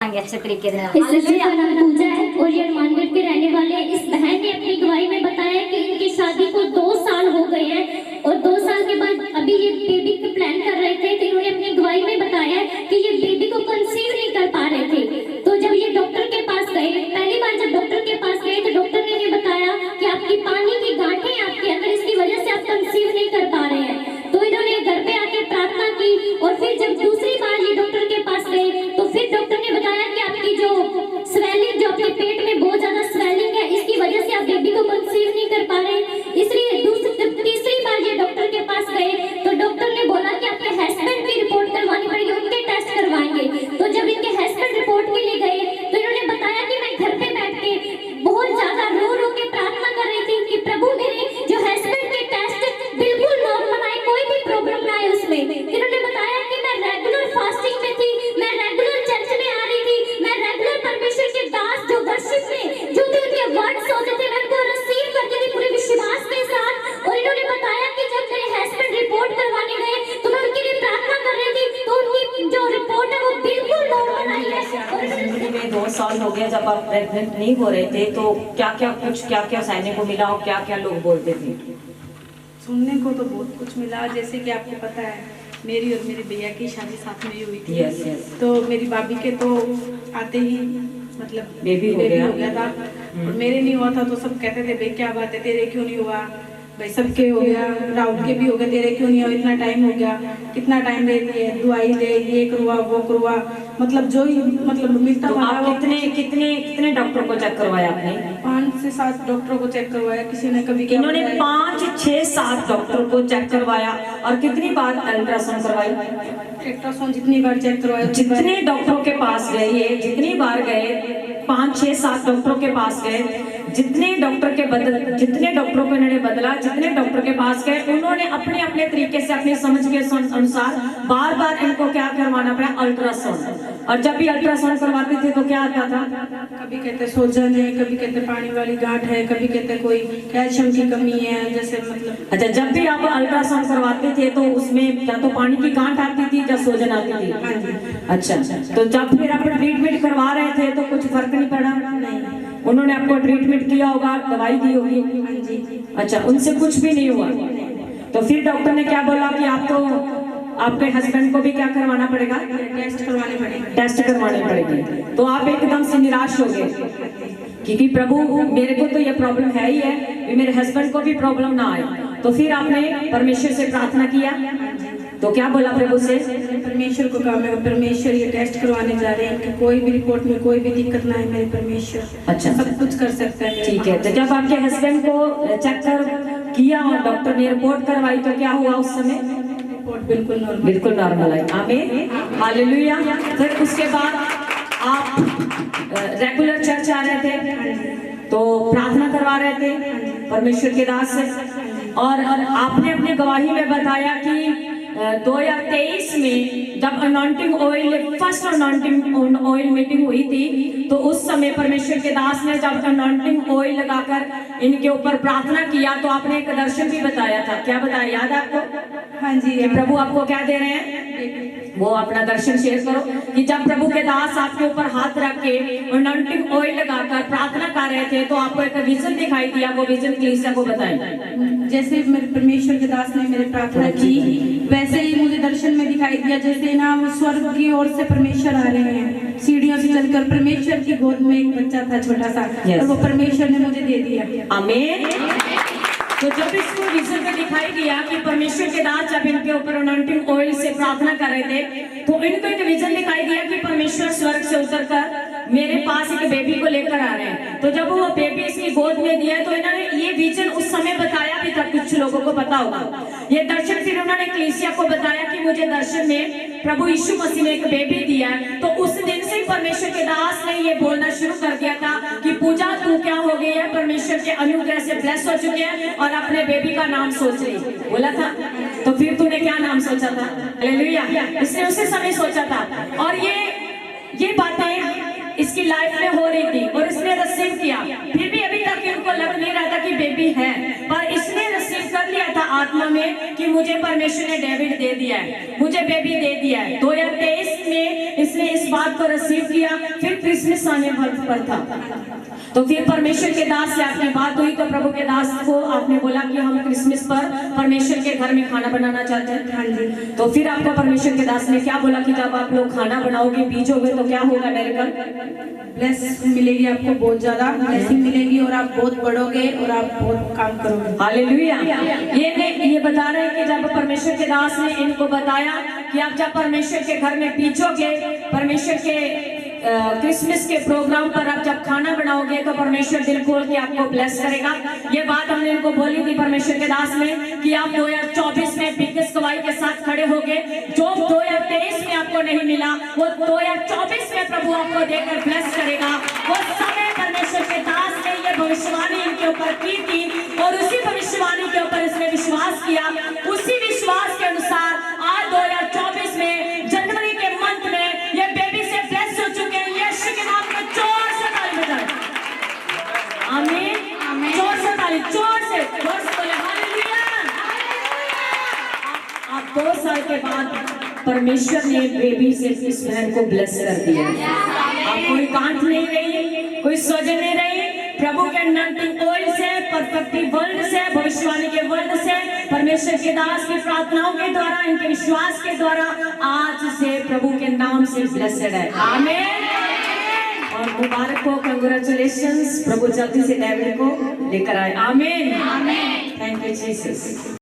दसांगे अच्छे तरीके से। इसका नाम पूजा है और ये हनुमानगढ़ के रहने वाले हैं। इस बहन ने अपनी गवाही में बताया कि इनकी शादी को 2 साल हो गए हैं और 2 साल के बाद अभी ये बेबी का प्लान कर रहे थे, तो इन्होंने अपनी गवाही में बताया कि ये बेबी को कंसीव नहीं कर पा रहे थे। तो जब ये डॉक्टर के पास गए, पहली बार जब डॉक्टर के पास गए तो डॉक्टर ने इन्हें बताया कि आपकी पानी की गांठें हैं आपके अंदर, इसकी वजह से आप कंसीव नहीं कर पा रहे हैं। तो इन्होंने घर पे आके प्रार्थना की और फिर जब दूसरी बार ये डॉक्टर के पास गए तो फिर डॉक्टर ने बताया कि आपकी जो स्वेलिंग, जो आपके पेट में बहुत ज्यादा स्वेलिंग है, इसकी वजह से आप बेबी को कंसीव नहीं कर पा रहे। इसलिए तीसरी बार ये डॉक्टर के पास गए तो डॉक्टर ने बोला कि आपके हस्बैंड की रिपोर्ट करवानी पड़ेगी, उनके टेस्ट करवाएंगे। तो जब इनके हस्बैंड रिपोर्ट के लिए गए तो इन्होंने बताया कि मैं घर पे बैठ के बहुत ज्यादा रो रो के प्रार्थना कर रही थी कि प्रभु मेरे जो हस्बैंड के टेस्ट बिल्कुल नॉर्मल आए, कोई भी प्रॉब्लम ना आए उसमें। इन्होंने बताया कि मैं रेगुलर फास्टिंग में थी, मैं रेगुलर चर्च में आ रही थी, मैं रेगुलर परमेश्वर के दास जो वर्शिप में जो भी उनके वर्ड्स होते थे मैं उनको रिसीव करती थी पूरे विश्वास के साथ। और इन्होंने बताया कि जब मेरे हस्बैंड रिपोर्ट करवाने गए तो मैं उनके लिए प्रार्थना कर रही थी, तो उनकी जो रिपोर्ट है वो बिल्कुल नॉर्मल आई है। जिंदगी में 2 साल हो गया जब आप प्रेग्नेंट नहीं हो रहे थे, तो क्या क्या सहने को मिला और क्या क्या लोग बोलते थे? सुनने को तो बहुत कुछ मिला, जैसे कि आपको पता है मेरी और मेरे भैया की शादी साथ में ही हुई थी। Yes yes. तो मेरी भाभी के तो आते ही मतलब बेबी हो गया था और मेरे नहीं हुआ था। तो सब कहते थे भाई क्या बात है, तेरे क्यों नहीं हुआ, भाई सबके हो गया, राहुल के भी हो गया, तेरे क्यों नहीं हुआ, इतना टाइम हो गया, कितना टाइम ले लिए, दवाई ले, ये करवा वो करवा, मतलब जो ही मतलब मिलता तो आप कितने डॉक्टर को चेक करवाया आपने? 5 से 7 डॉक्टरों को चेक करवाया। किसी ने कभी इन्होंने 5, 6, 7 डॉक्टर को चेक करवाया। और कितनी बार अल्ट्रासाउंड करवाई? अल्ट्रासाउंड जितनी बार चेक करवाया, जितने डॉक्टरों के पास गए, ये जितनी बार गए, 5, 6, 7 डॉक्टरों के पास गए, जितने डॉक्टर को इन्होंने बदला, जितने डॉक्टर के पास गए, उन्होंने अपने अपने तरीके से अपनी समझ के अनुसार बार बार इनको क्या करवाना पड़ा? अल्ट्रासाउंड। और जब भी अल्ट्रासाउंड करवाते थे तो क्या आता था? कभी कहते सोजन है, कभी कहते पानी वाली गांठ है, कभी कहते कोई कैल्शियम की कमी है, जैसे मतलब। अच्छा, जब भी आप अल्ट्रासाउंड करवाते थे तो उसमें क्या तो पानी की गांठ आती थी या सोजन आती थी? अच्छा, तो जब फिर आप ट्रीटमेंट करवा रहे थे तो कुछ फर्क नहीं पड़ा? नहीं। उन्होंने आपको ट्रीटमेंट किया होगा, दवाई दी होगी? अच्छा, उनसे कुछ भी नहीं हुआ? तो फिर डॉक्टर ने क्या बोला कि आप तो आपके हस्बैंड को भी क्या करवाना पड़ेगा? टेस्ट करवाने पड़ेंगे। टेस्ट करवाने पड़ेंगे। तो आप एकदम से निराश हो गए क्योंकि प्रभु मेरे को तो ये प्रॉब्लम है ही है, मेरे हस्बैंड को भी प्रॉब्लम ना आए। तो फिर आपने परमेश्वर से प्रार्थना किया, तो क्या बोला प्रभु से? परमेश्वर को कहा मैं परमेश्वर ये टेस्ट करवाने जा रहे हैं कि कोई भी रिपोर्ट में कोई भी दिक्कत ना आए, मेरे परमेश्वर अच्छा सब कुछ कर सकता है। ठीक है। तो जब आपके हस्बैंड को चेक कर किया और डॉक्टर ने रिपोर्ट करवाई तो क्या हुआ उस समय? रिपोर्ट बिल्कुल नॉर्मल आई। आमीन, हालेलुया। फिर उसके बाद आप रेगुलर चर्च आ रहे थे तो प्रार्थना करवा रहे थे परमेश्वर के दास से, और आपने अपनी गवाही में बताया कि 2023 में जब anointing oil, first anointing oil meeting हुई थी, तो उस समय परमेश्वर के दास ने जब अनॉइंटिंग ऑयल लगाकर इनके ऊपर प्रार्थना किया तो आपने एक दर्शन भी बताया था। क्या बताया, याद आपको? हाँ जी। कि प्रभु आपको क्या दे रहे हैं, वो अपना दर्शन शेयर करो कि जब प्रभु के दास आपके ऊपर हाथ रख के अनॉइंटिंग ऑयल लगाकर प्रार्थना कर रहे थे तो आपको एक विजन दिखाई दिया, वो विजन कलीसिया को बताएं। जैसे मेरे परमेश्वर के दास ने मेरे प्रार्थना की वैसे ही मुझे दर्शन में दिखाई दिया, जैसे ना स्वर्ग की ओर से परमेश्वर आ रहे हैं सीढ़ियों से चलकर। परमेश्वर की गोद में एक बच्चा था छोटा सा, और वो परमेश्वर ने मुझे दे दिया। आमीन। तो जब इसको विजन में दिखाई दिया कि परमेश्वर के दास जब इनके ऊपर अनॉइंटिंग ऑयल से प्रार्थना कर रहे थे तो इनको एक विजन दिखाई दिया कि परमेश्वर स्वर्ग से उतरकर मेरे पास एक बेबी को लेकर आ रहे हैं। तो जब वो बेबी इसकी गोद में दिया तो इन्होंने ये विजन उस समय बताया भी था, कुछ लोगों को पता होगा ये दर्शन। फिर उन्होंने कलीसिया को बताया कि मुझे दर्शन में प्रभु यीशु मसीह ने एक बेबी दिया है। तो उस दिन से परमेश्वर के दास ने ये बोलना शुरू कर दिया था कि पूजा तू क्या हो गई है, परमेश्वर के अनुग्रह से ब्लेस हो चुके हैं और अपने बेबी का नाम सोच रही। बोला था, तो फिर तूने क्या नाम सोचा था? हालेलुया। इसने उसी समय सोचा था और ये बातें इसकी लाइफ में हो रही थी और इसने रिसीव किया। फिर भी अभी तक इनको लग नहीं रहा था कि बेबी है, पर इसने रिसीव कर लिया था आत्मा में कि मुझे परमेश्वर ने डेविड दे दिया है, मुझे बेबी दे दिया है। 2023 में इसने इस बात को रिसीव किया। फिर क्रिसमस आने पर था। तो फिर परमेश्वर के दास से आपकी बात हुई, तो प्रभु के दास को आपने बोला कि हम क्रिसमस पर परमेश्वर के घर में खाना बनाना चाहते हैं। हाँ जी। तो फिर आपको परमेश्वर के दास ने क्या बोला कि जब आप लोग खाना बनाओगे, बीजोगे, तो क्या होगा मेरेकल? ब्लेस मिलेगी, आपको बहुत ज्यादा ब्लेसिंग मिलेगी और आप बहुत बढ़ोगे और आप बहुत काम करोगे। हालेलुया। ये बता रहे हैं कि जब परमेश्वर के दास ने इनको बताया कि आप जब परमेश्वर के घर में बीजोगे, परमेश्वर के क्रिसमस के प्रोग्राम पर आप जब खाना बनाओगे, तो परमेश्वर दिल खोल के आपको ब्लेस करेगा। ये बात हमने इनको बोली थी परमेश्वर के दास ने कि आप 2024 में बिगेस्ट गवाही के साथ खड़े होगे। जो 2023 में आपको नहीं मिला, वो 2024 में प्रभु आपको देकर ब्लेस करेगा। वो समय परमेश्वर के दास ने ये भविष्यवाणी इनके ऊपर की थी और उसी भविष्यवाणी के ऊपर इसने विश्वास किया। उसी विश्वास के अनुसार आज 2024 में जनवरी के मंथ में ये बेबी से ब्लेस हो चुके हैं। यीशु के नाम में जोर से ताली बजाएं। आमीन। जोर से ताली, जोर से बोले हालेलुया। आप 2 साल के बाद परमेश्वर ने बेबी से इस बहन को ब्लेस कर दिया। आप कोई कांट नहीं रही, कोई सोजन नहीं रही। प्रभु के अनॉइंटिंग ऑयल से, परफेक्टिव वर्ड से, भविष्यवाणी के वर्ड से, परमेश्वर के दास की प्रार्थनाओं के द्वारा, इनके विश्वास के द्वारा आज से प्रभु के नाम से ब्लेसेड है। आमीन। और मुबारक हो, कांग्रेचुलेशंस। प्रभु जल्दी से डेविड को लेकर आए। आमीन। Thank you Jesus.